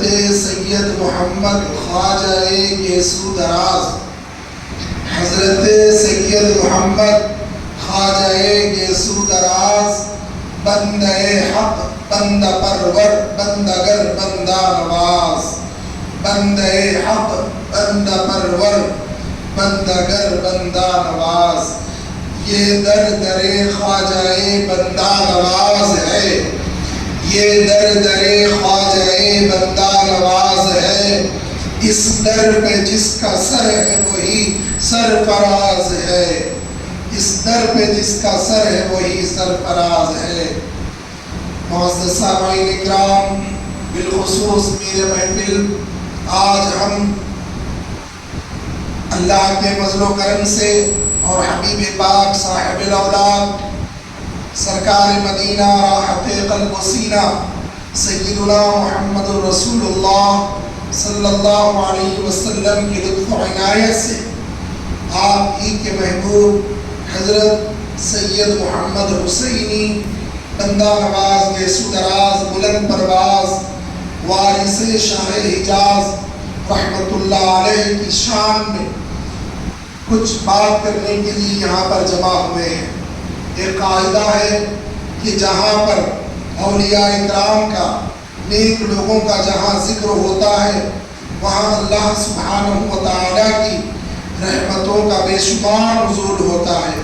سید محمد خواجہ گیسو دراز، حضرت سید محمد خواجہ گیسو دراز، بندہ حق بندہ پرور بندگر بندہ نواز، بندہ حق بندہ پرور بندگر بندہ نواز، یہ در در خواجہ بندہ نواز ہے، یہ در در خواجہ بندہ نواز ہے، اس در پہ جس کا سر ہے وہی سرفراز ہے، اس در پہ جس کا سر ہے وہی سرفراز ہے۔ معزز سامعین اکرام، بالخصوص میر محفل، آج ہم اللہ کے فضل و کرم سے اور حبیب پاک صاحب الاولاد سرکار مدینہ راحت قلب و سینہ سیدنا محمد رسول اللہ صلی اللہ علیہ وسلم کی لطف و عنایت سے آپ ہی کے محبوب حضرت سید محمد حسینی بندہ نواز گیسو دراز بلند پرواز وارث شاہ حجاز رحمت اللہ علیہ کی شان میں کچھ بات کرنے کے لیے یہاں پر جمع ہوئے ہیں۔ ایک قاعدہ ہے کہ جہاں پر اولیاء اکرام کا، نیک لوگوں کا جہاں ذکر ہوتا ہے وہاں اللہ سبحانہ و تعالیٰ کی رحمتوں کا بے شمار نزول ہوتا ہے۔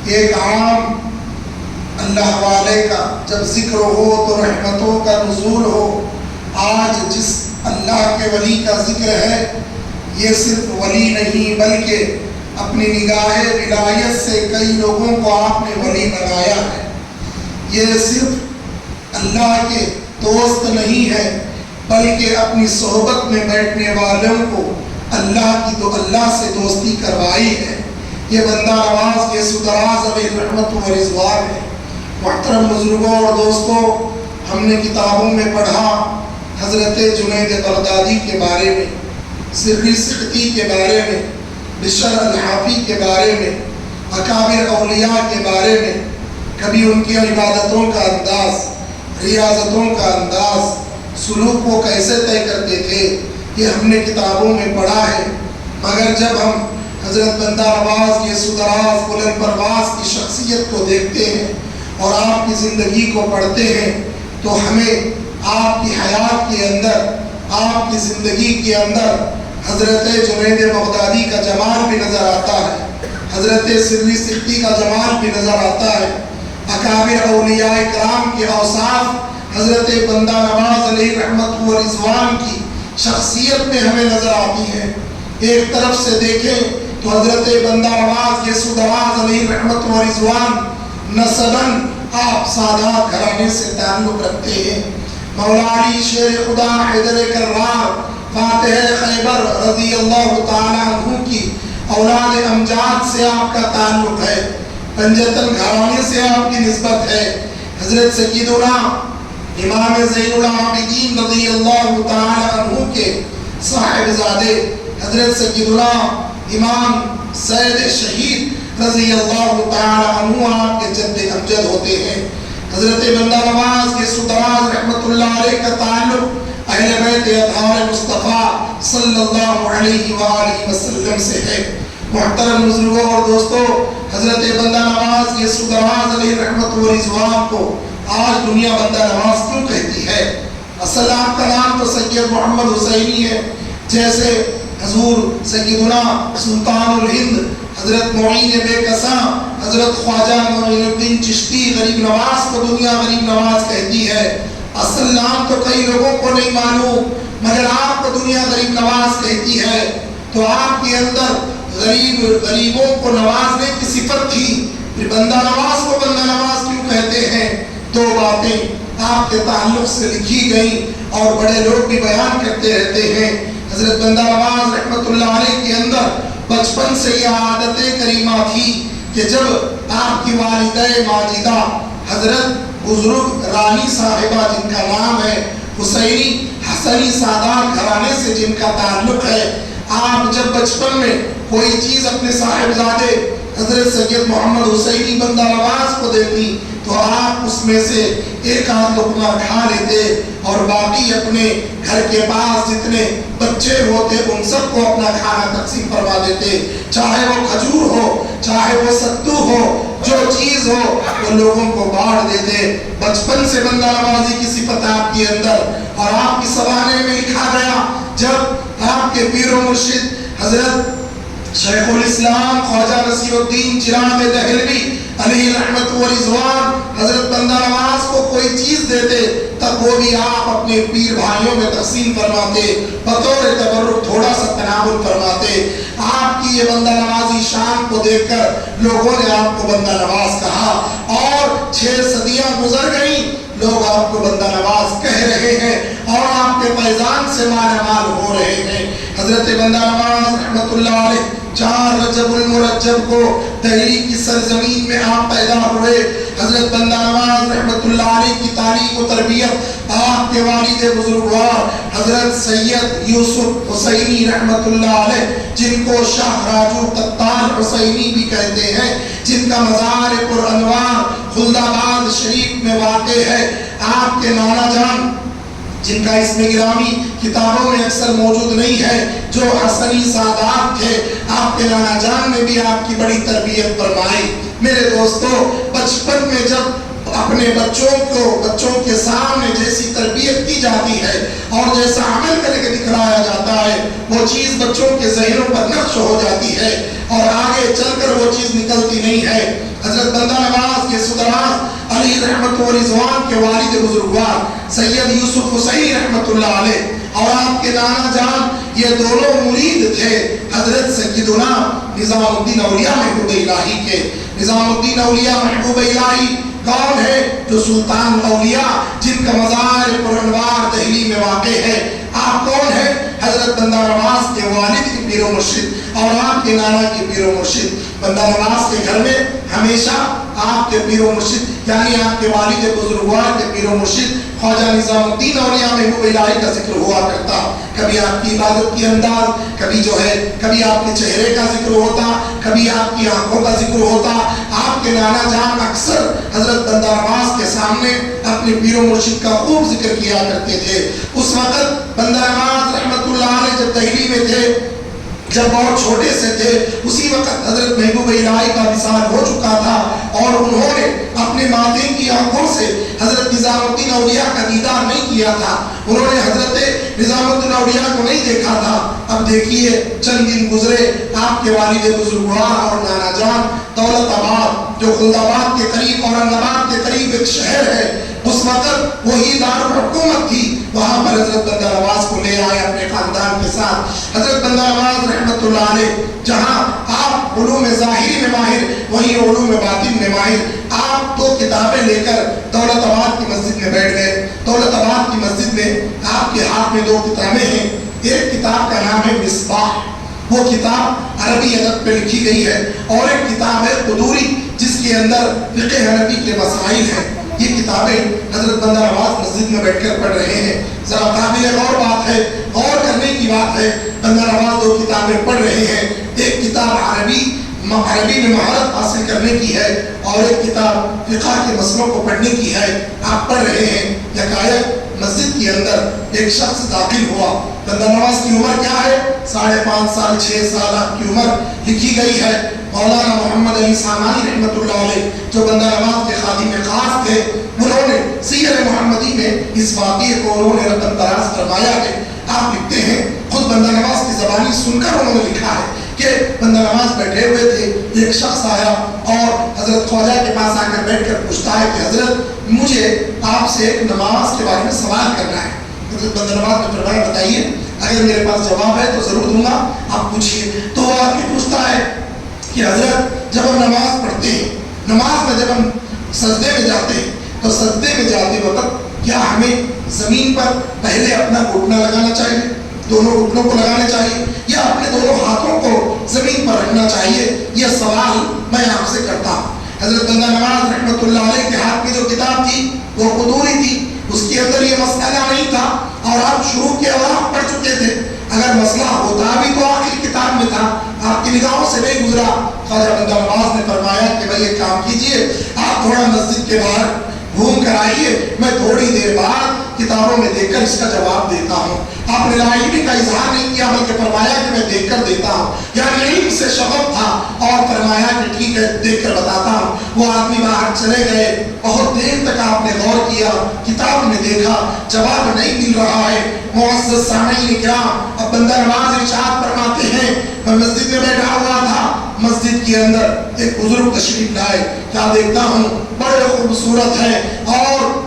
ایک عام اللہ والے کا جب ذکر ہو تو رحمتوں کا نزول ہو۔ آج جس اللہ کے ولی کا ذکر ہے یہ صرف ولی نہیں بلکہ اپنی نگاہ ولایت سے کئی لوگوں کو آپ نے ولی بنایا ہے۔ یہ صرف اللہ کے دوست نہیں ہے بلکہ اپنی صحبت میں بیٹھنے والوں کو اللہ سے دوستی کروائی ہے۔ یہ بندہ نواز گیسو دراز علیہ رحمت و رضوان ہے۔ محترم بزرگوں اور دوستوں، ہم نے کتابوں میں پڑھا حضرت جنید بغدادی کے بارے میں، سری سختی کے بارے میں، بشر الحافی کے بارے میں، اکابر اولیاء کے بارے میں۔ کبھی ان کی عبادتوں کا انداز، ریاضتوں کا انداز، سلوک کو کیسے طے کرتے تھے یہ ہم نے کتابوں میں پڑھا ہے، مگر جب ہم حضرت بندہ نواز گیسو دراز بلند پرواز کی شخصیت کو دیکھتے ہیں اور آپ کی زندگی کو پڑھتے ہیں تو ہمیں آپ کی حیات کے اندر، آپ کی زندگی کے اندر حضرت جنید بغدادی کا جمال بھی نظر آتا ہے، حضرت سری سختی کا جمال بھی نظر آتا ہے، اکابر اولیاء کرام کے اوصاف حضرت بندہ نواز علیہ رحمت و رضوان کی شخصیت میں ہمیں نظر آتی ہیں۔ ایک طرف سے دیکھیں تو حضرت بندہ نواز گیسو دراز علیہ رحمت و رضوان نسباً آپ سادات گھرانے سے تعلق رکھتے ہیں۔ مولا علی شیر خدا حیدر کرار فاتح خیبر رضی اللہ تعالیٰ عنہ کی اولاد امجاد سے آپ کا تعلق ہے، پنجتن گھرانے سے آپ کی نسبت ہے۔ حضرت سیدنا امام زین العابدین رضی اللہ تعالیٰ عنہ کے صاحبزادے حضرت سیدنا امام سید شہید رضی اللہ تعالیٰ عنہ آپ کے جد امجد ہوتے ہیں۔ حضرت بندہ نواز گیسو دراز رحمت اللہ علیہ کا تعلق اہل بیت اطہار مصطفیٰ صلی اللہ علیہ وآلہ وسلم سے ہے۔ محترم بزرگوں اور دوستوں، حضرت بندہ نواز گیسو دراز علیہ رحمت و رضوان کو آج دنیا بندہ نواز کیوں کہتی ہے؟ اصل آپ کا نام تو سید محمد حسینی ہے، جیسے حضور سیدنا سلطان الہند حضرت معین بے کساں حضرت خواجہ معین الدین چشتی غریب نواز کو دنیا غریب نواز کہتی ہے۔ اصل نام تو کئی لوگوں کو نہیں معلوم، مگر آپ کو دنیا غریب نواز کہتی ہے۔ تو آپ کے اندر غریبوں کو نوازنے کی صفت تھی، پھر بندہ نواز کو بندہ نواز کیوں کہتے ہیں؟ دو باتیں آپ کے تعلق سے لکھی گئی اور بڑے لوگ بھی بیان کرتے رہتے ہیں۔ حضرت بندہ نواز رحمت اللہ علیہ کے اندر بچپن سے یہ عادت کریمہ تھی کہ جب آپ کی والدہ ماجدہ حضرت بزرگ رانی صاحبہ جن کا نام ہے حسینی حسنی سادات گھرانے سے جن کا تعلق ہے، آپ جب بچپن میں کوئی چیز اپنے صاحبزادے حضرت سید محمد حسینی بندہ نواز کو دیتی تو آپ اس میں سے ایک آدھ لقمہ کھا لیتے اور باقی اپنے گھر کے پاس جتنے بچے ہوتے ان سب کو اپنا کھانا تقسیم فرما دیتے، چاہے وہ کھجور ہو چاہے وہ ستو ہو، جو چیز ہو وہ لوگوں کو بانٹ دیتے۔ بچپن سے بندہ نوازی کی صفت آپ کے اندر، اور آپ کی سوانح میں لکھا گیا جب آپ کے پیر و مرشد حضرت شیخ الاسلام خواجہ نصیر الدین چراغ دہلوی علیہ رحمت و رضوان حضرت بندہ نواز کو کوئی چیز دیتے تب وہ بھی آپ اپنے پیر بھائیوں میں تقسیم فرماتے، بطور تبرک تھوڑا سا تناول فرماتے۔ آپ کی یہ بندہ نوازی شان کو دیکھ کر لوگوں نے آپ کو بندہ نواز کہا، اور 6 صدیاں گزر گئیں، لوگ آپ کو بندہ نواز کہہ رہے ہیں اور آپ کے فیضان سے مالا مال ہو رہے ہیں۔ حضرت بندہ نواز رحمت اللہ علیہ 4 رجب المرجب کو دہلی کی سرزمین میں آپ پیدا ہوئے۔ حضرت بندہ نواز رحمت اللہ علیہ کی تعلیم و تربیت آپ کے والد بزرگوار حضرت سید یوسف حسینی رحمت اللہ علیہ، جن کو شاہ راجو قطار حسینی بھی کہتے ہیں، جن کا مزار پر انوار خلدآباد شریف میں واقع ہے، آپ کے نانا جان جن کا اسم گرامی کتابوں میں اکثر موجود نہیں ہے، جو حسنی سادات تھے، آپ کے نانا جان نے بھی آپ کی بڑی تربیت فرمائی۔ میرے دوستو، بچپن میں جب اپنے بچوں کے سامنے جیسی تربیت کی جاتی ہے اور جیسا عمل کر کے دکھلایا جاتا ہے، وہ چیز بچوں کے ذہنوں پر نقش ہو جاتی ہے اور آگے چل کر وہ چیز نکلتی نہیں ہے۔ حضرت بندہ نواز کے سدراز علی رحمت و رضوان کے والد بزرگوار سید یوسف حسینی رحمت اللہ علیہ اور آپ کے نانا جان، یہ دونوں مرید تھے حضرت سیدنا نظام الدین اولیاء محبوب الہی کے۔ نظام الدین اولیاء محبوب الہی کون ہے؟ جو سلطان اولیاء، جن کا مزار پر انوار دہلی میں واقع ہے۔ آپ کون ہیں؟ حضرت بندہ نواز کے والد کی پیر و مرشد اور آپ کے نانا کی پیر و مرشد۔ بندہ نواز کے گھر میں ہمیشہ آپ کے پیر و مرشد یعنی آپ کے والد بزرگوار کے پیر و مرشد خواجہ نظام الدین اولیاء محبوب الہی کا ذکر ہوا کرتا۔ کبھی آپ کی عبادت کی انداز، کبھی آپ کے چہرے کا ذکر ہوتا، کبھی آپ کی آنکھوں کا ذکر ہوتا۔ آپ کے نانا جان اکثر حضرت بندہ نواز کے سامنے اپنے پیر و مرشد کا خوب ذکر کیا کرتے تھے۔ اس وقت بندہ نواز رحمت اللہ علیہ جب دہلی میں تھے، جب بہت چھوٹے سے تھے، اسی وقت حضرت محبوب الہی کا وصال ہو چکا تھا اور انہوں نے اپنے ماتم کی آنکھوں سے حضرت نظام الدین اولیاء کا دیدار نہیں کیا تھا، انہوں نے حضرت نظام الدین اولیاء کو نہیں دیکھا تھا۔ اب دیکھیے چند دن گزرے، آپ کے والد بزرگوار اور نانا جان دولت آباد، جو خلدآباد کے قریب اورنگ آباد کے قریب ایک شہر ہے، اس وقت وہی دارالحکومت تھی، وہاں پر حضرت بندہ نواز کو لے آئے اپنے خاندان کے ساتھ۔ حضرت بندہ نواز رحمت اللہ علیہ جہاں آپ علوم ظاہری میں ماہر، وہیں علوم باطن میں ماہر۔ آپ 2 کتابیں لے کر دولت آباد کی مسجد میں بیٹھ گئے۔ دولت آباد کی مسجد میں آپ کے ہاتھ میں 2 کتابیں ہیں۔ ایک کتاب کا نام ہے مصباح، وہ کتاب عربی ادب پہ لکھی گئی ہے، اور ایک کتاب ہے قدوری جس کے اندر فقہ حنفی کے مسائل ہیں۔ یہ کتابیں حضرت بندہ نواز مسجد میں بیٹھ کر پڑھ رہے ہیں۔ ذرا قابل غور بات ہے، غور کرنے کی بات ہے، بندہ نواز 2 کتابیں پڑھ رہے ہیں۔ ایک کتاب عربی میں مہارت حاصل کرنے کی ہے اور ایک کتاب فقہ کے مسئلوں کو پڑھنے کی ہے۔ آپ پڑھ رہے ہیں، یکایک مسجد کے اندر ایک شخص داخل ہوا۔ بندہ نواز کی عمر کیا ہے؟ 5.5 سال 6 سال آپ کی عمر لکھی گئی ہے۔ مولانا محمد علی سامانی رحمت اللہ علیہ جو بندہ نواز کے خادم خاص تھے، انہوں نے سیر محمدی میں اس واقعے کو انہوں نے رقم دراز فرمایا ہے۔ آپ لکھتے ہیں، خود بندہ نواز کی زبانی سن کر انہوں نے لکھا ہے کہ بندہ نواز بیٹھے ہوئے تھے، ایک شخص آیا اور حضرت خواجہ کے پاس آ کر بیٹھ کر پوچھتا ہے کہ حضرت مجھے آپ سے ایک نماز کے بارے میں سوال کرنا ہے۔ حضرت بندہ نواز نے فرمایا بتائیے، اگر میرے پاس جواب ہے تو ضرور دوں گا، آپ پوچھیے۔ تو وہ آدمی پوچھتا ہے کہ حضرت جب ہم نماز پڑھتے ہیں، نماز میں جب ہم سجدے میں جاتے ہیں تو سجدے میں جاتے وقت کیا ہمیں زمین پر پہلے اپنا گھٹنا لگانا چاہیے، دونوں گھٹنوں کو لگانے چاہیے، یا اپنے دونوں ہاتھوں کو زمین پر رکھنا چاہیے؟ یہ سوال میں آپ سے کرتا ہوں۔ حضرت بندہ نواز رحمت اللہ علیہ کے ہاتھ میں جو کتاب تھی وہ قدوری تھی۔ اس کے اندر یہ مسئلہ نہیں تھا اور آپ شروع کے اور آپ پڑھ چکے تھے. اگر مسئلہ ہوتا بھی تو آخر کتاب میں تھا, آپ کی نگاہوں سے نہیں گزرا. خواجہ بندہ نواز نے فرمایا کہ بھائی ایک کام کیجئے, آپ تھوڑا مسجد کے باہر گھوم کر آئیے, میں تھوڑی دیر بعد کتابوں میں دیکھ کر اس کا جواب دیتا ہوں. آپ نے لاعبی کا اظہار نہیں کیا بلکہ فرمایا کہ میں دیکھ کر دیتا ہوں. یعنی علم سے شغف تھا اور فرمایا کہ ٹھیک ہے دیکھ کر بتاتا ہوں. وہ آدمی باہر چلے گئے, بہت دیر تک آپ نے غور کیا, کتاب میں دیکھا جواب نہیں مل رہا ہے. معزز سامعین کرام, اب بندہ نواز ارشاد فرماتے ہیں میں مسجد میں بیٹھا ہوا تھا, مسجد کے اندر ایک بزرگ تشریف لائے. کیا دیکھتا ہوں, بڑے خوبصورت ہے اور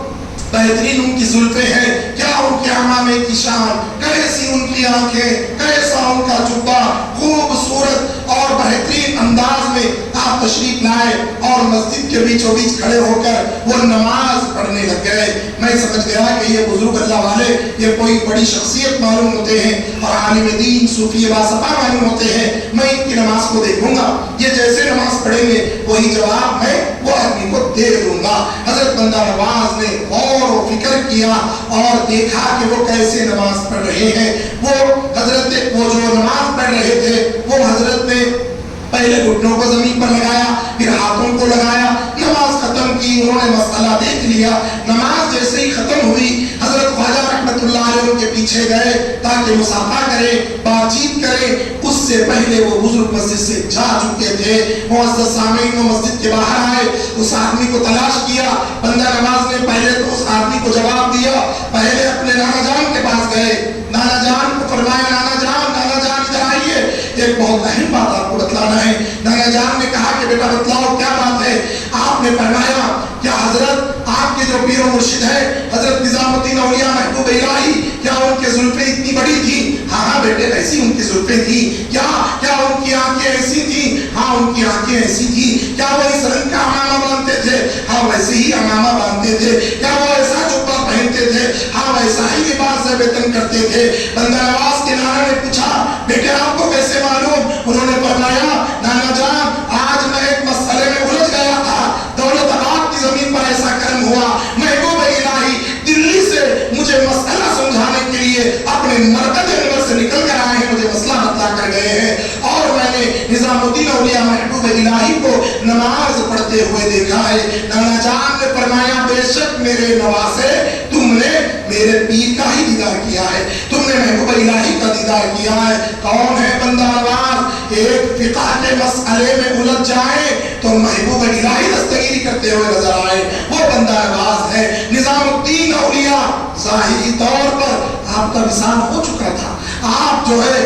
بہترین ان کی زلفیں ہیں, کیا ان کے عمامے کی شان, کیسی ان کی آنکھیں, کیسا ان کا جبہ, خوبصورت اور بہترین انداز میں آپ تشریف لائے اور مسجد کے بیچوں بیچ کھڑے ہو کر وہ نماز پڑھنے لگ گئے. میں سمجھ گیا کہ یہ بزرگ اللہ والے یہ کوئی بڑی شخصیت معلوم ہوتے ہیں اور عالم دین صوفی باصفا معلوم ہوتے ہیں. میں ان کی نماز کو دیکھوں گا, یہ جیسے نماز پڑھیں گے وہی جواب میں وہ آدمی کو دے دوں گا. حضرت بندہ نواز نے غور و فکر کیا اور دیکھا کہ وہ کیسے نماز پڑھ رہے ہیں. وہ جو نماز پڑھ رہے تھے وہ حضرت نے پہلے گھٹنوں کو زمین پر لگایا, پھر ہاتھوں کو لگایا, نماز ختم کی. انہوں نے مسئلہ دیکھ لیا. نماز جیسے ہی ختم ہوئی حضرت خواجہ رحمت اللہ علیہ کے پیچھے گئے تاکہ مصافحہ کریں, بات چیت کریں. اس سے پہلے وہ بزرگ مسجد سے جا چکے تھے. معزز سامعین, وہ مسجد کے باہر آئے, اس آدمی کو تلاش کیا. بندہ نواز نے پہلے تو اس آدمی کو جواب دیا, پہلے اپنے نانا جان کے پاس گئے, نانا جان کو فرمایا نانا جان ادھر آئیے, ایک بہت اہم بات آپ کو بتلانا ہے. نانا جان نے کہا کہ بیٹا بتلاؤ کیا بات ہے. آپ نے فرمایا کیا حضرت آپ کے جو پیر و مرشد ہے حضرت نظام الدین اولیاء محبوب الہی, کیا ان کے زلفیں اتنی بڑی تھی؟ ہاں ہاں بیٹے ایسی ان کی زلفیں تھی. کیا ان کی آنکھیں ایسی تھی؟ ہاں ان کی آنکھیں ایسی تھی. کیا وہ اس رنگ کا امامہ باندھتے تھے؟ ہاں ویسے ہی امامہ باندھتے تھے. کیا وہ ایسا جبہ پہنتے تھے؟ ہاں ویسا ہی لباس وطن کرتے تھے. بندہ نواز کے نانا نے پوچھا بیٹے آپ کو کیسے معلوم؟ انہوں نے فرمایا نانا جان آج میں ایک مسئلے میں الجھ گیا تھا, دولت آباد کی زمین پر ایسا کرم ہوا, محبوب الہی دلی سے مجھے مسئلہ سمجھانے کے لیے اپنے مرکز انور سے نکل کر آئے ہیں, مجھے مسئلہ بتلا کر گئے ہیں اور میں نے نظام الدین اولیاء محبوب الہی کو نماز پڑھتے ہوئے دیکھا ہے. نانا جان نے فرمایا بے شک میرے نواسے, تم نے میرے پیر کا ہی دیدار کیا ہے, تم نے محبوب الہی کا دیدار کیا ہے. کون ہے بندہ نواز؟ ایک فقہ کے مسئلے میں الجھ جائے تو محبوب الہی دستگیری کرتے ہوئے نظر آئے, وہ بندہ نواز ہے. نظام الدین اولیاء ظاہری طور پر آپ کا وصال ہو چکا تھا, آپ جو ہے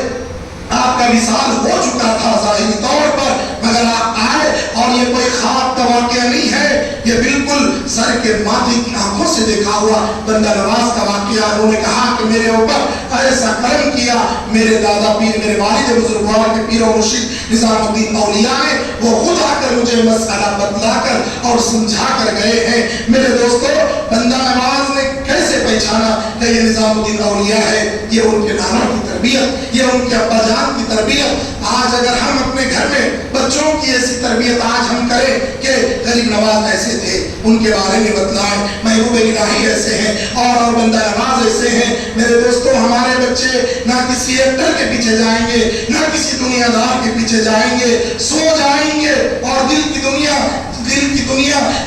آپ کا وصال ہو چکا تھا ظاہری طور پر, مگر آپ آئے اور یہ کوئی خواب کا واقعہ نہیں ہے, یہ بالکل سر کے ماتھے کی آنکھوں سے دیکھا ہوا بندہ نواز کا واقعہ. انہوں نے کہا کہ میرے اوپر ایسا کرم کیا میرے دادا پیر, میرے والد بزرگوار کے پیر و مرشد نظام الدین اولیاء نے, وہ خود آ کر مجھے مسئلہ بتلا کر اور سمجھا کر گئے ہیں. میرے دوستو بندہ نواز نے کیسے پہچانا کہ یہ نظام الدین اولیاء ہے؟ یہ ان کے نانا کی تربیت, یہ ان کے ابا جان کی تربیت. آج اگر ہم اپنے گھر میں بچوں کی ایسی تربیت آج ہم کریں کہ غریب نواز ایسے تھے, ان کے بارے میں بتلائیں, محبوب الہی ایسے ہیں اور بندہ نواز ایسے ہیں, میرے دوستو ہمارے بچے نہ کسی ایکٹر کے پیچھے جائیں گے, نہ کسی دنیا دار کے پیچھے جائیں گے, سو جائیں گے اور دل کی دنیا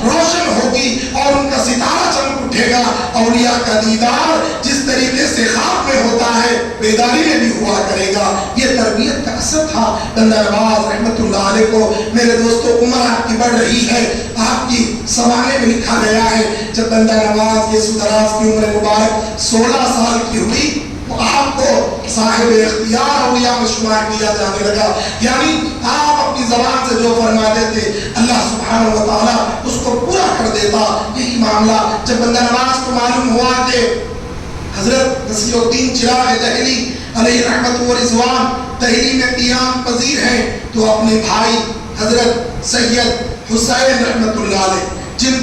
روشن ہوگی اور ان کا ستارہ چمک اٹھے گا. اولیاء کا دیدار جس طریقے سے خواب میں ہوتا ہے بیداری میں بھی ہوا کرے گا. یہ تربیت کا اثر تھا بندہ نواز رحمت اللہ علیہ کو. میرے دوستو عمر آپ کی بڑھ رہی ہے, آپ کی سوانے میں لکھا گیا ہے جب بندہ نواز کے سدراز کی عمر مبارک 16 سال کی ہوئی آپ کو صاحب اختیار اولیاء میں شمار کیا جانے لگا. یعنی آپ اپنی زبان سے جو فرما دیتے اللہ سبحانہ و تعالیٰ اس کو پورا کر دیتا. یہی معاملہ جب بندہ نواز کو معلوم ہوا کہ حضرت نصیر الدین چراغ دہلی علیہ رحمت و رضوان دہلی میں قیام پذیر ہیں, تو اپنے بھائی حضرت سید حسین رحمت اللہ علیہ جن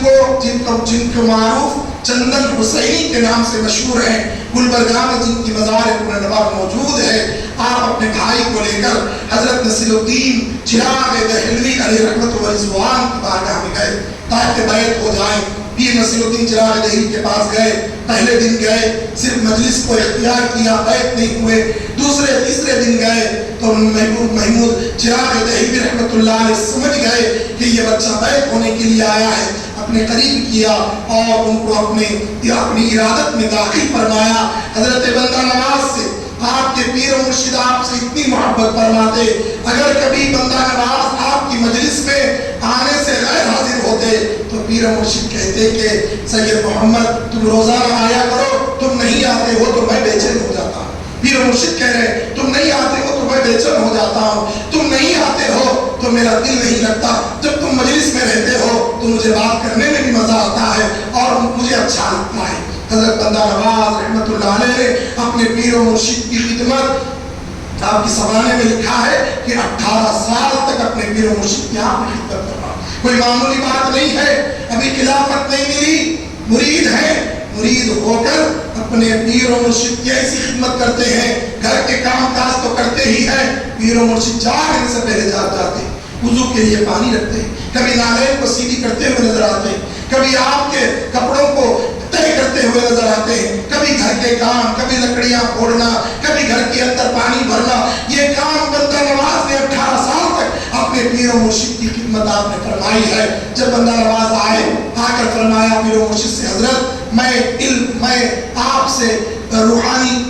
کو معروف چندن حسینی کے نام سے مشہور ہیں, گلبرگہ میں جن کی مزار پرنوار موجود ہے, آپ اپنے بھائی کو لے کر حضرت نصیر الدین چراغ دہلوی علیہ رحمت و رضوان کی بارگاہ میں گئے تاکہ بیعت ہو جائیں, پیر نصیر الدین چراغ دہلی کے پاس گئے. پہلے دن گئے صرف مجلس کو اختیار کیا، بیعت نہیں ہوئے. دوسرے تیسرے دن گئے تو محمود چراغ دہلی رحمۃ اللہ علیہ سمجھ گئے کہ یہ بچہ بیعت ہونے کے لیے آیا ہے. اپنے قریب کیا اور ان کو اپنی ارادت میں داخل فرمایا. حضرت بندہ نواز سے آپ کے پیر و مرشد آپ سے اتنی محبت فرماتے، اگر کبھی بندہ نواز آپ کی مجلس میں آنے سے غیر حاضر ہوتے تو پیر و مرشد کہتے کہ سید محمد تم روزانہ آیا کرو، تم نہیں آتے ہو تو میں بے چین ہو جاتا ہوں. پیر و مرشد کہہ رہے ہیں تم نہیں آتے ہو تو میں بے چین ہو جاتا ہوں، تم نہیں آتے ہو تو میرا دل نہیں لگتا، جب تم مجلس میں رہتے ہو تو مجھے بات کرنے میں بھی مزہ آتا ہے اور مجھے اچھا لگتا ہے. حضرت بندہ نواز رحمۃ اللہ علیہ نے اپنے پیر و مرشد کی خدمت، آپ کی سوانح میں لکھا ہے کہ 18 سال تک اپنے پیر و مرشد کی آپ نے خدمت کرنا. کوئی معمولی بات نہیں ہے، ابھی خلافت نہیں ملی، مرید ہیں، مرید ہو کر اپنے پیر و مرشد کی ایسی خدمت کرتے ہیں. گھر کے کام کاج تو کرتے ہی ہیں، پیر و مرشد جانے سے پہلے جاتے، وضو کے لیے پانی رکھتے، کبھی نالین کو سیدھی کرتے ہوئے نظر آتے، کبھی آپ کے کپڑوں کو طے کرتے ہوئے نظر آتے ہیں، کبھی گھر کے کام، کبھی لکڑیاں پھوڑنا، کبھی گھر کے اندر پانی بھرنا. یہ کام بندہ نواز نے 18 سال تک اپنے پیر و مرشد کی خدمت آپ نے فرمائی ہے. جب بندہ نواز آئے، آ کر فرمایا پیر و مرشد سے حضرت میں آپ سے روحانی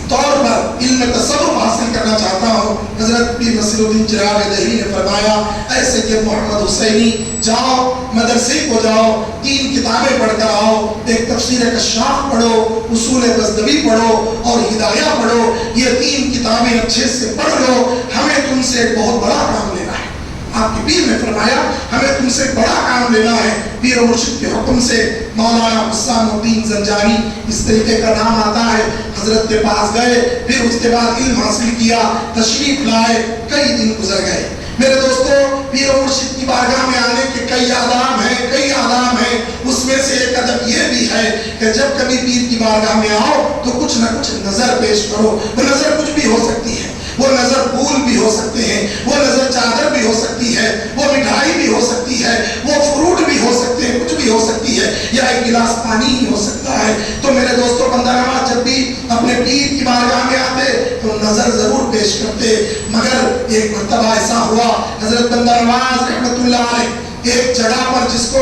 طور پر علم تصوف حاصل کرنا چاہتا ہوں. حضرت پیر نصیر الدین چراغ دہلی نے فرمایا اے سید محمد حسینی جاؤ مدرسے کو جاؤ، 3 کتابیں پڑھ کر آؤ، ایک تفسیر کشاف پڑھو، اصول بزدوی پڑھو اور ہدایہ پڑھو. یہ 3 کتابیں اچھے سے پڑھ لو، ہمیں تم سے ایک بہت بڑا کام لینا ہے. آپ کے پیر نے فرمایا ہمیں تم سے بڑا کام لینا ہے. پیر و مرشد کے حکم سے مولانا حسام الدین زنجانی، اس طریقے کا نام آتا ہے، حضرت کے پاس گئے، پھر اس کے بعد علم حاصل کیا، تشریف لائے. کئی دن گزر گئے. میرے دوستو، پیر و مرشد کی بارگاہ میں آنے کے کئی آداب ہیں. اس میں سے ایک ادب یہ بھی ہے کہ جب کبھی پیر کی بارگاہ میں آؤ تو کچھ نہ کچھ نظر پیش کرو. وہ نظر کچھ بھی ہو سکتی ہے، وہ نظر پھول بھی ہو سکتے ہیں، وہ نظر چادر بھی ہو سکتی ہے، وہ مٹھائی بھی ہو سکتی ہے، وہ فروٹ بھی ہو سکتے ہیں، کچھ بھی ہو سکتی ہے، یا ایک گلاس پانی ہی ہو سکتا ہے. تو میرے دوستو، بندہ نواز جب بھی اپنے پیر کی بارگاہ میں آتے تو نظر ضرور پیش کرتے. مگر ایک مرتبہ ایسا ہوا، حضرت بندہ نواز رحمۃ اللہ علیہ ایک جگہ پر جس کو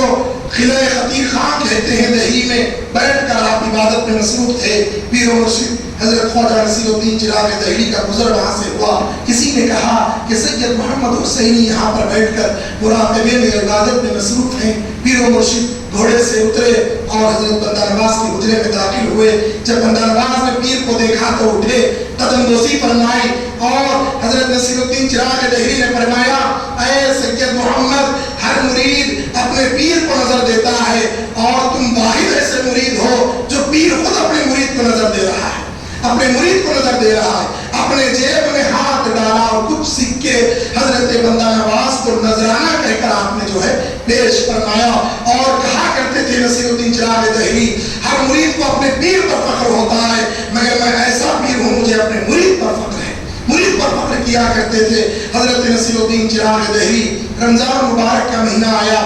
قلعہ خطیر خان کہتے ہیں دہلی میں بیٹھ کر آپ عبادت میں مصروف تھے. پیر و مرشد حضرت خواجہ نصیر الدین چراغ دہلی کا گزر وہاں سے ہوا. کسی نے کہا کہ سید محمد حسینی یہاں پر بیٹھ کر مراقبے میں عبادت میں مصروف ہیں. پیر و مرشد گھوڑے سے اترے اور حضرت بندہ نواز کے حجرے میں داخل ہوئے. جب بندہ نواز نے پیر کو دیکھا تو اٹھے، قدم بوسی فرمائی اور حضرت نصیر الدین چراغ دہلی نے فرمایا اے سید محمد، ہر مرید اپنے پیر کو نظر دیتا ہے اور تم واحد ایسے مرید ہو جو پیر خود اپنے مرید کو نظر دے رہا ہے، اپنے مرید کو نظر دے رہا ہے. اپنے جیب میں ہاتھ ڈالا اور کچھ سکے حضرت بندہ نواز کو نذرانہ کہہ کر آپ نے جو ہے پیش فرمایا اور کہا کرتے تھے نصیر الدین چراغ دہلی، ہر مرید کو اپنے پیر پر فخر ہوتا ہے، مگر میں ایسا پیر ہوں مجھے اپنے مرید پر فخر ہے. مرید پر فخر کیا کرتے تھے. حضرت نصیر الدین چراغ دہلی، رمضان مبارک کا مہینہ آیا،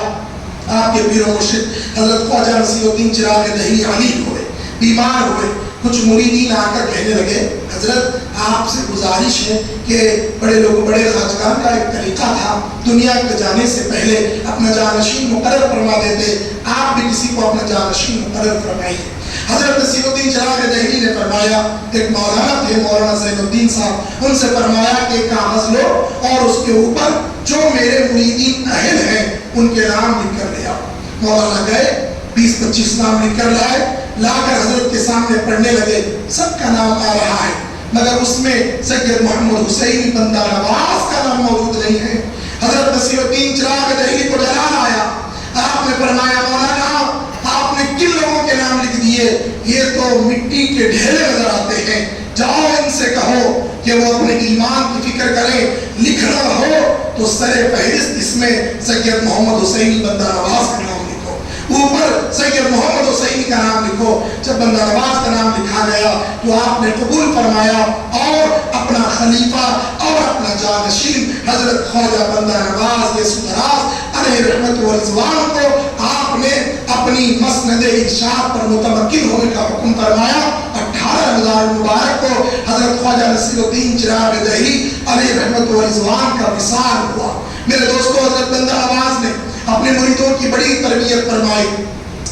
آپ کے پیر و مرشد حضرت خواجہ نصیر الدین چراغ دہلی علیل ہوئے، بیمار ہوئے. کچھ مریدین آ کر کہنے لگے حضرت آپ سے گزارش ہے کہ بڑے خواجگان کا ایک طریقہ تھا، دنیا کے جانے سے پہلے اپنا جانشین مقرر فرما دیتے، آپ بھی کسی کو اپنا جانشین مقرر فرمائیے. حضرت نصیر الدین چراغ دہلی نے فرمایا، ایک مولانا تھے مولانا زین الدین صاحب، ان سے فرمایا کہ کاغذ لو اور اس کے اوپر جو میرے مریدین اہل ہیں ان کے نام لکھ کر لے آؤ. مولانا گئے، 20-25 نام لکھ کر لائے، لا کر حضرت کے سامنے پڑھنے لگے. سب کا نام آ رہا ہے مگر اس میں سید محمد حسینی بندہ نواز کا نام موجود نہیں ہے. حضرت نصیر الدین چراغ دہلی کو جلال آیا. آپ نے فرمایا مولانا آپ نے کن لوگوں کے نام لکھ دیے؟ یہ تو مٹی کے ڈھیرے نظر آتے ہیں، جاؤ ان سے کہو کہ وہ اپنے ایمان کی فکر کریں، لکھنا ہو تو سر فہرست اس میں سید محمد حسینی بندہ نواز کا نام لکھو، اوپر سید محمد حسینی کا نام لکھو. جب بندہ نواز کا نام لکھا گیا تو آپ نے قبول فرمایا اور اپنا خلیفہ اور اپنا جانشین حضرت خواجہ بندہ نواز یسوع دراز علیہ رحمت و رضوان کو آپ نے اپنی مسند ارشاد پر متمکن ہونے کا حکم فرمایا۔ 18 رمضان مبارک کو حضرت خواجہ نصیر الدین چراغ دہلی علیہ رحمت و رضوان کا وصال ہوا۔ میرے دوستو، حضرت بندہ نواز نے اپنے مریدوں کی بڑی تربیت فرمائی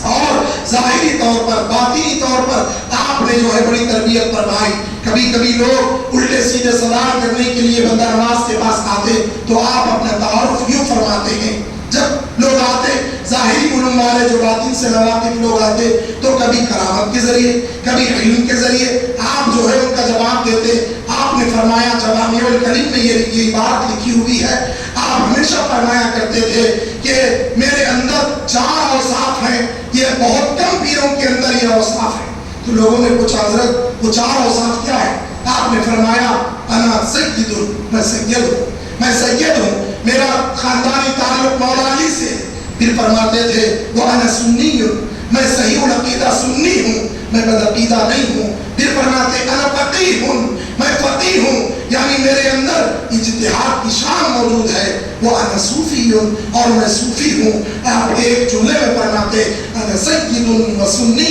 اور ظاہری طور پر باطنی طور پر آپ نے جو ہے بڑی تربیت فرمائی۔ کبھی کبھی لوگ الٹے سیدھے سوال کرنے کے لیے بندہ نواز کے پاس آتے تو آپ اپنا تعارف یوں فرماتے ہیں۔ جب لوگ آتے ظاہری علوم والے جو باطن سے نواقف لوگ آتے تو کبھی کرامت کے ذریعے کبھی علم کے ذریعے آپ جو ہے ان کا جواب دیتے۔ آپ نے فرمایا، جوامع الکلم میں یہ بات لکھی ہوئی ہے، آپ ہمیشہ فرمایا کرتے تھے کہ میرے اندر 4 اوصاف ہیں، یہ بہت کم پیروں کے اندر یہ اوصاف ہیں۔ تو لوگوں نے پوچھا، حضرت وہ 4 اوصاف کیا ہے؟ آپ نے فرمایا، انا سید، میں سید ہوں، میں سید ہوں، میرا خاندانی تعلق مولا علی سے ہے۔ پھر فرماتے تھے وَأَنَا سُنِّيٌّ، میں صحیح العقیدہ سنی ہوں، میں بدعقیدہ نہیں ہوں۔ پھر فرماتے انا فقیہ، میں فقیہ ہوں، یعنی میرے اندر اجتہاد کی شان موجود ہے۔ وَأَنَا صوفی، اور میں صوفی ہوں۔ آپ ایک جملے میں فرماتے انا سید وسنی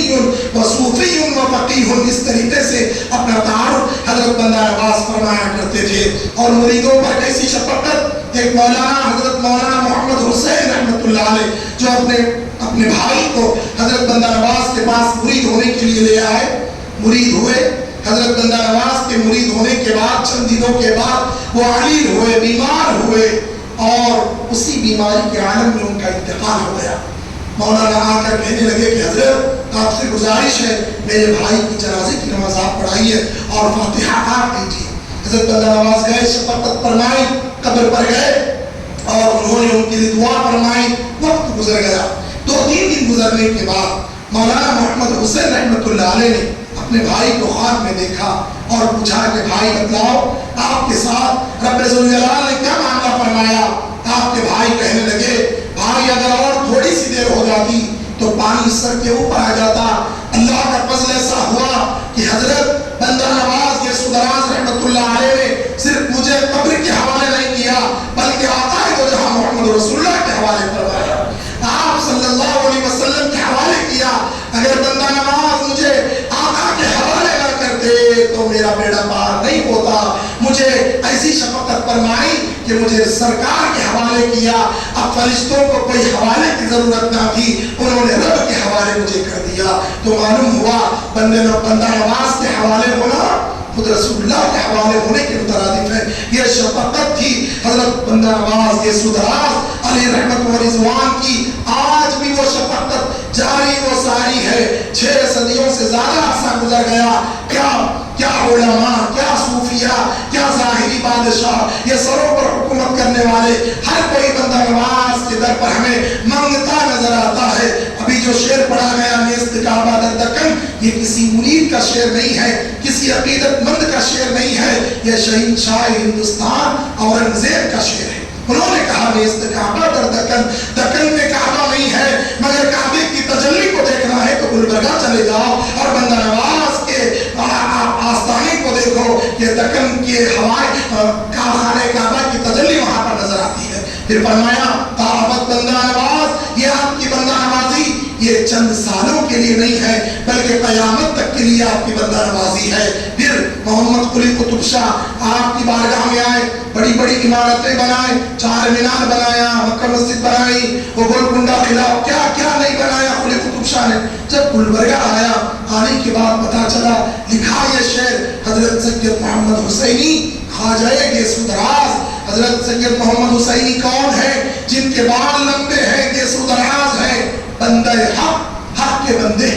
وصوفی وفقیہ، اس طریقے سے اپنا تعارف حضرت بندہ نواز فرمایا کرتے تھے۔ اور مریدوں پر کیسی شفقت! ایک مولانا حضرت مولانا محمد حسین رحمۃ اللہ علیہ جو اپنے بھائی کو حضرت بندہ نواز کے پاس مرید ہونے کے لیے لے آئے، مرید ہوئے۔ حضرت بندہ نواز کے مرید ہونے کے بعد چند دنوں کے بعد وہ علیل ہوئے، بیمار ہوئے، اور اسی بیماری کے عالم میں ان کا انتقال ہو گیا۔ مولانا آ کر کہنے لگے کہ حضرت آپ سے گزارش ہے میرے بھائی کی جنازے کی نماز آپ پڑھائیے اور فاتحہ آپ دیجیے۔ حضرت بندہ نواز گئے، شفقت فرمائی، قبر پر گئے اور انہوں نے ان کے لیے دعا فرمائی۔ وقت گزر گیا، 2-3 دن گزرنے کے بعد مولانا محمد حسین رحمۃ اللہ علیہ نے اپنے بھائی کو خواب میں دیکھا اور پوچھا کہ بھائی بتلاؤ آپ کے ساتھ رب ذوالجلال نے کیا معاملہ فرمایا؟ آپ کے بھائی کہنے لگے، بھائی اگر اور تھوڑی سی دیر ہو جاتی تو پانی سر کے اوپر آ جاتا۔ اللہ کا فضل ایسا ہوا کہ حضرت بندہ نواز یسوع دراز رحمۃ اللہ علیہ نے صرف مجھے قبر کے حوالے نہیں کیا بلکہ آقا دو جہاں محمد رسول اللہ کے حوالے فرمایا، آپ صلی اللہ علیہ وسلم کے حوالے کیا۔ اگر بندہ نواز مجھے آقا کے حوالے نہ کرتے تو میرا بیڑا پار نہیں ہوتا۔ مجھے ایسی شفقت فرمائی کہ مجھے سرکار کے حوالے کیا۔ اب فرشتوں کو کوئی حوالے کی ضرورت نہ تھی، انہوں نے رب کے حوالے مجھے کر دیا۔ تو معلوم ہوا بندہ نواز کے حوالے ہونا خود رسول اللہ کے حوالے ہونے کے مترادف ہے۔ یہ شفقت تھی حضرت بندہ نواز یسوع دراز علیہ رحمت و رضوان کی۔ آج بھی وہ شفقت جاری و ساری ہے۔ 6 صدیوں سے زیادہ عرصہ گزر گیا، کیا علماء، کیا صوفیاء، کیا ظاہری بادشاہ، یہ سروں پر حکومت کرنے والے، ہر کوئی بندہ نواز کے در پر ہمیں مانگتا نظر آتا ہے۔ ابھی جو شعر پڑھا گیا نیست کعبہ در دکن، یہ کسی مرید کا شعر نہیں ہے، کسی عقیدت مند کا شعر نہیں ہے، یہ شہنشاہ ہندوستان اورنگزیب کا شعر ہے۔ انہوں نے کہا نیست کعبہ در دکن، دکن میں کعبہ نہیں ہے، مگر کعبے کی تجلی کو دیکھنا ہے تو گلبرگہ چلے جاؤ اور بندہ نواز کے آستانے کو دیکھو، یہ دکن کے ہوائے خانہ کعبہ کی تجلی وہاں پر نظر آتی ہے۔ پھر فرمایا تعبت بندہ نواز، یہ آپ کی بندہ نوازی یہ چند سالوں کے لیے نہیں ہے بلکہ قیامت تک کے لیے آپ کی بندہ نوازی ہے۔ پھر محمد قلی قطب شاہ آپ کی بارگاہ میں آئے، بڑی بڑی عمارتیں بنائے، 4 مینار بنایا، مکہ مسجد بنائی، وہ گولکنڈہ قلعہ، کیا کیا نہیں بنایا قلی قطب شاہ نے۔ جب گلبرگہ آیا، آنے کے بعد پتا چلا، لکھا یہ شعر حضرت سید محمد حسینی خواجہ یسوع دراز۔ حضرت سید محمد حسینی کون ہے؟ جن کے بال لمبے ہیں، یسوع دراز ہیں، بندہ حق، حق کے بندے،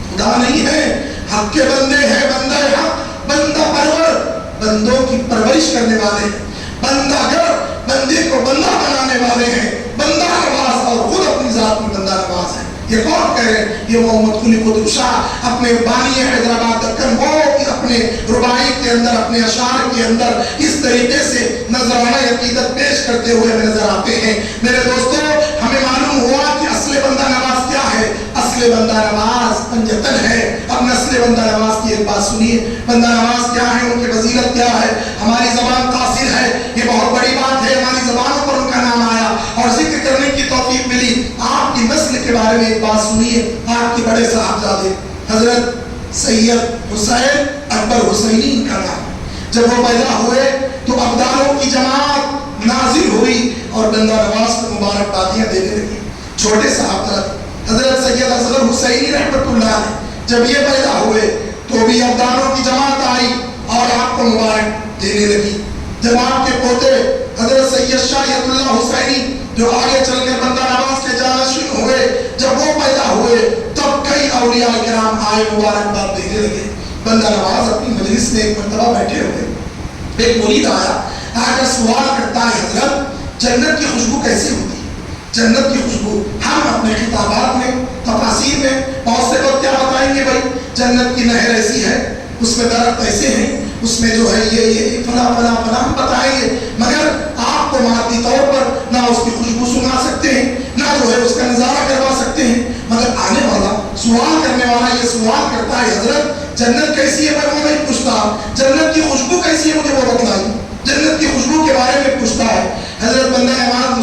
خدا نہیں ہے، حق کے بندے ہیں، بندہ حق، بندہ پرور، بندوں کی پرورش کرنے والے ہیں، بندہ گر، بندے کو بندہ بنانے والے ہیں، بندہ نواز، اور خود اپنی ذات میں بندہ نواز ہے۔ یہ کون کہہ رہے ہیں؟ یہ محمد قلی قطب شاہ اپنے بانی حیدرآباد دکن وہ اپنے ربائی کے اندر، اپنے اشعار کے اندر اس طریقے سے نذرانہ عقیدت پیش کرتے ہوئے ہمیں نظر آتے ہیں۔ میرے دوستو، ہمیں معلوم ہوا کہ اصل بندہ نواز کیا ہے۔ اصل بندہ نواز پنجتن ہے۔ اب نسل بندہ نواز کی ایک بات سنیے، بندہ نواز کیا ہے، ان کی فضیلت کیا ہے۔ ہماری زبان قاصر ہے، یہ بہت بڑی بات ہے، ہماری زبانوں پر ان کا نام آیا اور ذکر کرنے کی توفیق ملی۔ آپ کی نسل کے بارے میں ایک بات سنیے. آپ کے بڑے صاحبزادے حضرت سید حسین اکبر حسینی ان کا نام. جب وہ پیدا ہوئے تو ابدالوں کی جماعت نازل ہوئی اور بندہ نواز کو مبارک بادیاں دینے لگی. چھوٹے صاحبزادے حضرت سید اصغر حسینی رحمۃ اللہ علیہ جب یہ پیدا ہوئے تو بھی ابدالوں کی جماعت آئی اور آپ کو مبارک دینے لگی. جب آپ کے پوتے حضرت سید شاہد اللہ حسینی جو آگے چل کر بندہ نواز کے جانشین ہوئے, جب وہ پیدا ہوئے تب کئی اولیاء کرام آئے مبارکباد دینے لگے. بندہ نواز اپنی مجلس میں ایک مرتبہ بیٹھے ہوئے, ایک مرید آیا, آ کر سوال کرتا ہے, حضرت جنت کی خوشبو کیسی ہوتی ہے؟ جنت کی خوشبو ہم اپنے خطابات میں تفاسیر میں بہت سے لوگ کیا بتائیں گے, بھائی جنت کی نہر ایسی ہے, اس میں درخت ایسے ہیں, اس میں جو ہے یہ فلاں فلاں فلاں ہم بتائیں گے, مگر آپ کو مادی طور پر نہ اس کی خوشبو سنا سکتے ہیں نہ جو ہے اس کا نظارہ کروا سکتے ہیں. مگر آنے والا سوال کرنے والا یہ سوال کرتا ہے, حضرت جنت کیسی ہے؟ میں وہ نہیں پوچھتا, جنت کی خوشبو کیسی ہے مجھے وہ بتلائی. جنت کی خوشبو کے بارے میں پوچھتا ہے. حضرت بندہ نواز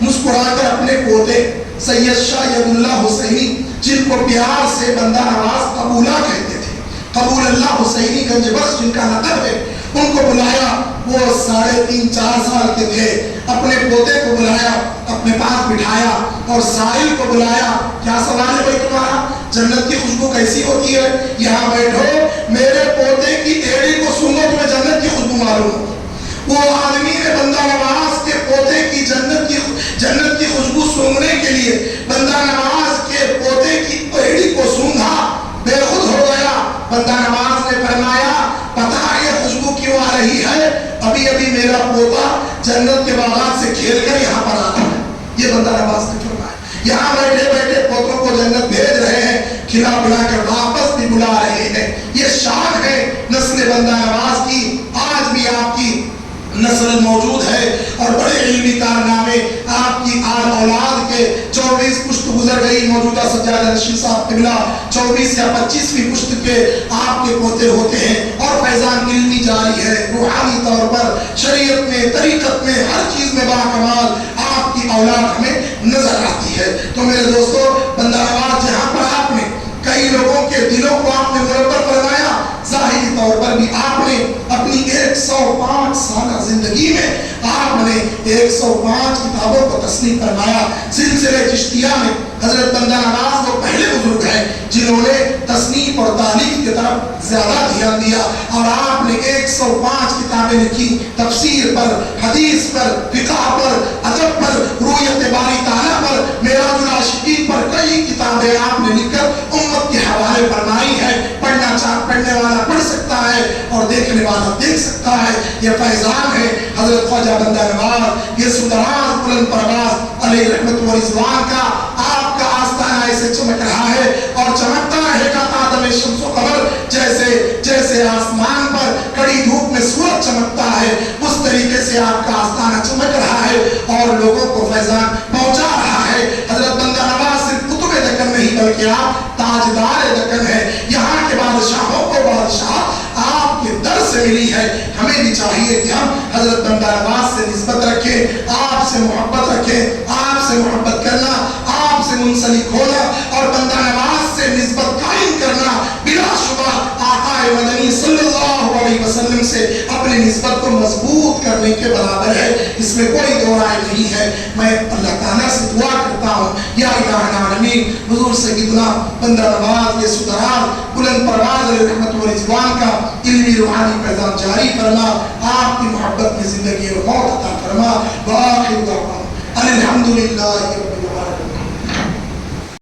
مسکرا کر اپنے پوتے سید شاہد اللہ حسینی جن کو پیار سے بندہ نواز قبولہ کہتے تھے, قبول اللہ حسینی گنج بخش جن کا لقب ہے, ان کو بلایا. وہ 3.5-4 سال کے تھے. اپنے پوتے کو بلایا, اپنے پاس بٹھایا اور سائل کو بلایا. کیا سوال ہے بھائی تمہارا؟ جنت کی خوشبو کیسی ہوتی ہے؟ یہاں بیٹھو, میرے پوتے کی ایڑی کو سونگو تمہیں جنت کی خوشبو معلوم ہوگی. وہ آدمی نے بندہ نواز کے پوتے کی جنت کی خوشبو سونگنے کے لیے بندہ نواز کے پوتے کی ایڑی کو سونگا, بے خود ہو گیا. بندہ نواز نے فرمایا, پتہ یہ خوشبو کیوں آ رہی ہے؟ ابھی ابھی میرا پوتا جنت کے باغات سے کھیل کر یہاں پر آتا ہے. یہ بندہ نواز نے فرمایا. یہاں بیٹھے بیٹھے پوتوں کو جنت بھیج رہے ہیں, کھلا پلا کر واپس بھی بلا رہے ہیں. یہ شان ہے نسل بندہ نواز کی. آج بھی آپ کی نسل موجود ہے اور بڑے علمی کارنامے آپ کی آل اولاد کے 24 پشت گزر گئی. موجودہ سجادہ نشین صاحب قبلہ 24 یا 25ویں پشت کے آپ کے پوتے ہوتے ہیں اور فیضان علمی جاری ہے. روحانی طور پر شریعت میں, طریقت میں, ہر چیز میں باکمال آپ کی اولاد ہمیں نظر آتی ہے. تو میرے دوستو, بندہ نواز جہاں پر آپ نے کئی لوگوں کے دلوں کو آپ نے منور فرمایا, ظاہری طور پر بھی آپ نے اپنی 105 سالہ زندگی میں آپ نے 105 کتابوں کو تصنیف فرمایا. سلسلے چشتیہ میں حضرت بندہ نواز وہ پہلے بزرگ ہیں جنہوں نے تصنیف اور تالیف کی طرف زیادہ دھیان دیا, اور آپ نے 105 کتابیں لکھی. تفسیر پر, حدیث پر, فقہ پر, ادب پر, رؤیت باری تعالیٰ پر, معراج العاشقین پر کئی کتابیں آپ نے لکھ کر امت کے حوالے فرمائی ہے. پڑھنے والا پڑھ سکتا ہے اور دیکھنے والا دیکھ سکتا ہے. یہ فیضان ہے حضرت خواجہ بندہ نواز, یہ سدراز بلند پرواز علیہ رحمت و رضوان کا. آپ کا آستانہ ایسے چمک رہا ہے اور چمکتا رہے گا آدم شمس و قمر جیسے آسمان پر کڑی دھوپ میں سورج چمکتا ہے, اس طریقے سے آپ کا آستانہ چمک رہا ہے اور لوگوں کو فیضان پہنچا رہا ہے. حضرت بندہ نواز صرف قطب دکن نہیں بلکہ آپ تاجدار دکن ہے. یہاں کے بادشاہوں کو بادشاہ آپ کے در سے ملی ہے. ہمیں بھی چاہیے کہ ہم حضرت بندہ نواز سے نسبت رکھیں, آپ سے محبت رکھیں. آپ سے محبت کرنا, آپ سے منسلک ہونا اور بندہ نواز سے نسبت قائم کرنا بلا شبہ آقا مدنی صلی اللہ علیہ وسلم سے اپنی نسبت کو مضبوط کرنے کے برابر ہے. اس میں کوئی دو رائے نہیں ہے. میں اللہ تعالیٰ سے دعا کرتا ہوں, یا الہ العالمین, حضور سیدنا بندہ نواز یہ سدراز بلند پرواز علیہ رحمت و رضوان کا علمی روحانی فیضان جاری فرما. آپ کی محبت میں زندگی اور موت عطا فرما. وآخر دعوانا الحمدللہ.